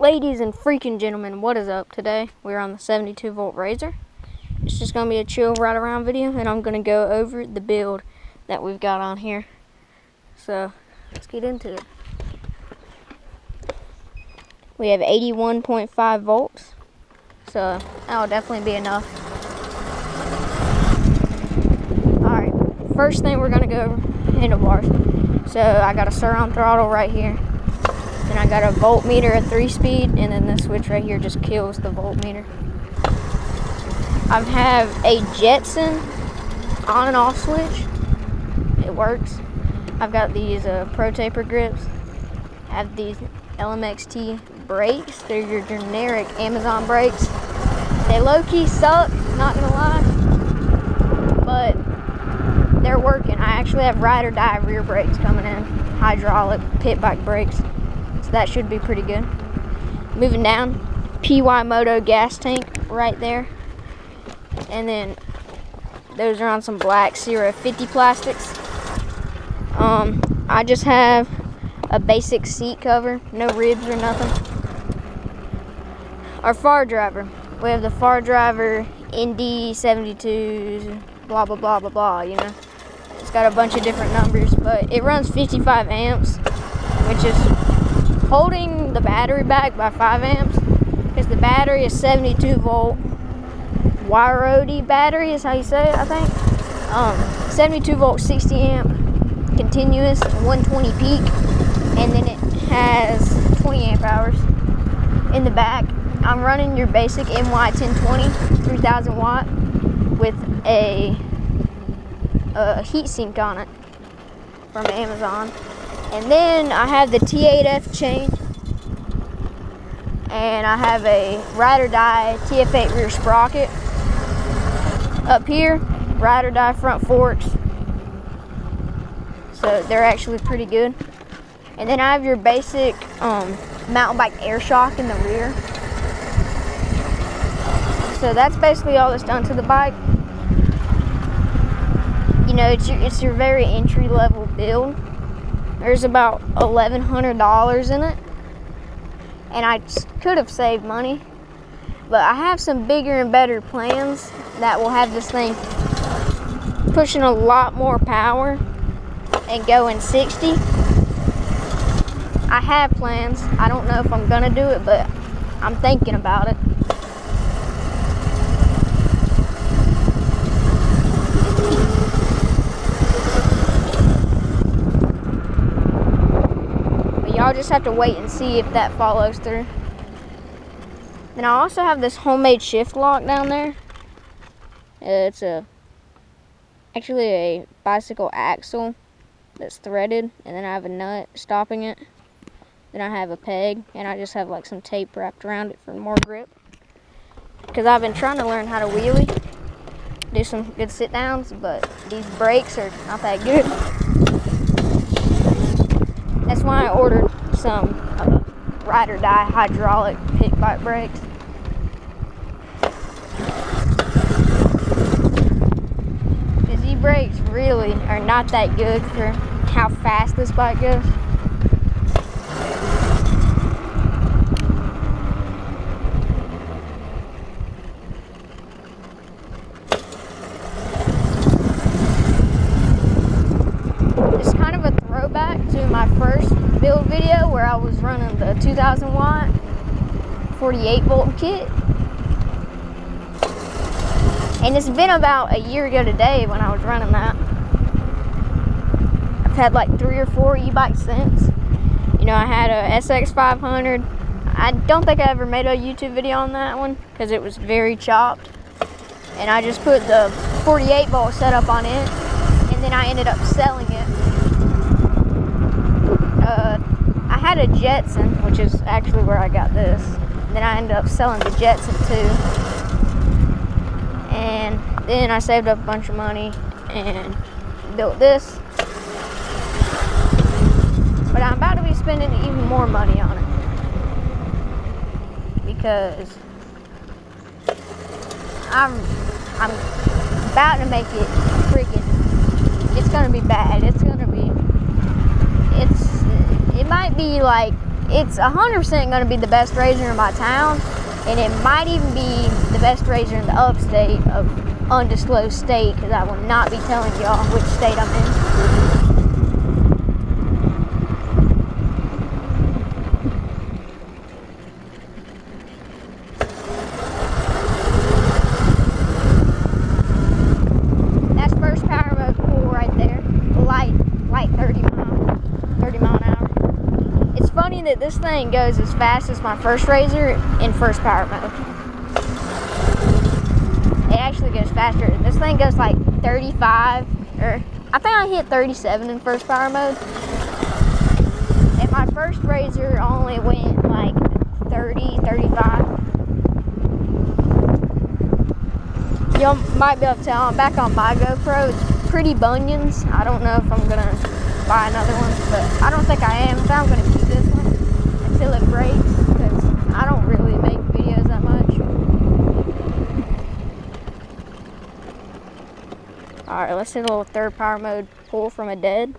Ladies and freaking gentlemen, what is up? Today we're on the 72 volt Razor. It's just going to be a chill ride around video, and I'm going to go over the build that we've got on here. So let's get into it. We have 81.5 volts, so that'll definitely be enough. Alright, first thing we're going to go over handlebars. So I got a surround throttle right here. And I got a voltmeter at 3-speed, and then this switch right here just kills the voltmeter. I have a Jetson on and off switch. It works. I've got these Pro Taper grips. I have these LMXT brakes. They're your generic Amazon brakes. They low-key suck, not gonna lie, but they're working. I actually have ride or die rear brakes coming in, hydraulic pit bike brakes. That should be pretty good. Moving down, PY Moto gas tank right there. And then those are on some black Sierra 50 plastics. I just have a basic seat cover, no ribs or nothing. Our far driver, we have the far driver ND72, blah, blah, blah, blah, blah, you know. It's got a bunch of different numbers, but it runs 55 amps, which is holding the battery back by 5 amps, because the battery is 72 volt Wyrode battery is how you say it, I think. 72 volt 60 amp continuous, 120 peak, and then it has 20 amp hours in the back. I'm running your basic MY1020 3000 watt with a heatsink on it from Amazon. And then I have the T8F chain, and I have a ride or die TF8 rear sprocket. Up here, ride or die front forks. So they're actually pretty good. And then I have your basic mountain bike air shock in the rear. So that's basically all that's done to the bike. You know, it's your very entry level build. There's about $1,100 in it, and I could have saved money, but I have some bigger and better plans that will have this thing pushing a lot more power and going 60. I have plans. I don't know if I'm gonna do it, but I'm thinking about it. Y'all just have to wait and see if that follows through. Then I also have this homemade shift lock down there. It's actually a bicycle axle that's threaded, and then I have a nut stopping it. Then I have a peg, and I just have like some tape wrapped around it for more grip. Because I've been trying to learn how to wheelie, do some good sit downs, but these brakes are not that good. That's why I ordered some ride or die hydraulic pit bike brakes. Because these brakes really are not that good for how fast this bike goes. It's kind of a throwback to my first build video where I was running the 2000 watt 48 volt kit, and it's been about a year ago today when I was running that. I've had like 3 or 4 e-bikes since. You know, I had a SX500. I don't think I ever made a YouTube video on that one because it was very chopped, and I just put the 48 volt setup on it, and then I ended up selling it. I had a Jetson, which is actually where I got this. Then I ended up selling the Jetson too. And then I saved up a bunch of money and built this. But I'm about to be spending even more money on it, because I'm about to make it it's gonna be bad. It might be like it's 100% going to be the best razor in my town, and it might even be the best razor in the upstate of undisclosed state, because I will not be telling y'all which state I'm in. That's first power mode pull right there. Light 30 mile an hour. It's funny that this thing goes as fast as my first razor in first power mode. It actually goes faster. This thing goes like 35, or I think I hit 37 in first power mode. And my first razor only went like 30, 35. You might be able to tell I'm back on my GoPro. It's pretty bunions. I don't know if I'm gonna buy another one, but I don't think I am. So I'm gonna keep this one until it breaks, because I don't really make videos that much. Alright, let's hit a little third power mode pull from a dead.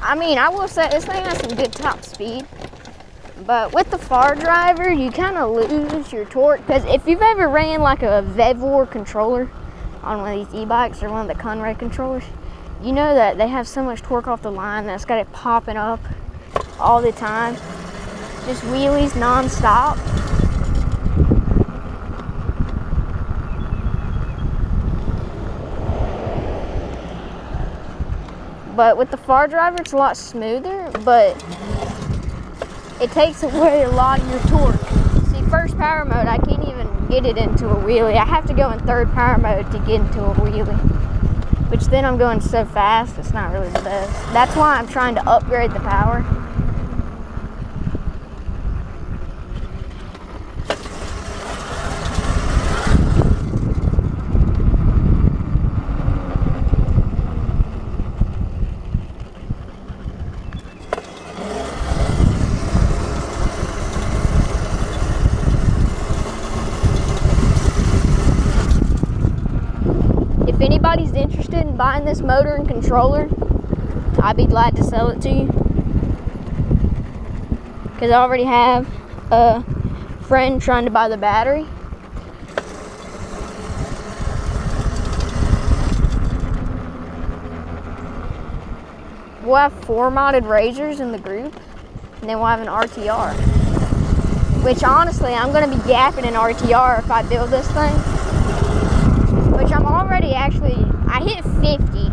I mean, I will say this thing has some good top speed, but with the far driver, you kind of lose your torque, because if you've ever ran like a Vevor controller on one of these e-bikes or one of the Conrad controllers, you know that they have so much torque off the line that's got it popping up all the time. Just wheelies non-stop. But with the far driver, it's a lot smoother, but it takes away a lot of your torque. See, first power mode, I can't even get it into a wheelie. I have to go in third power mode to get into a wheelie, which then I'm going so fast, it's not really the best. That's why I'm trying to upgrade the power. If anybody's interested in buying this motor and controller, I'd be glad to sell it to you, because I already have a friend trying to buy the battery. We'll have 4 modded razors in the group, and then we'll have an RTR, which honestly I'm going to be gapping an RTR if I build this thing. Which I'm already I hit 50,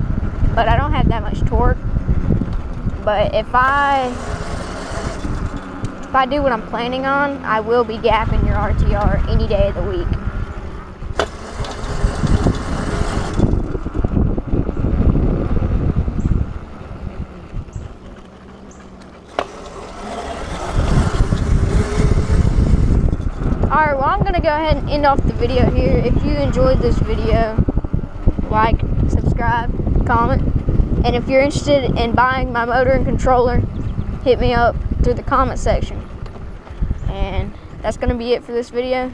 but I don't have that much torque. But if I do what I'm planning on, I will be gapping your RTR any day of the week. Alright, well, I'm going to go ahead and end off the video here. If you enjoyed this video, like, subscribe, comment. And if you're interested in buying my motor and controller, hit me up through the comment section. And that's going to be it for this video.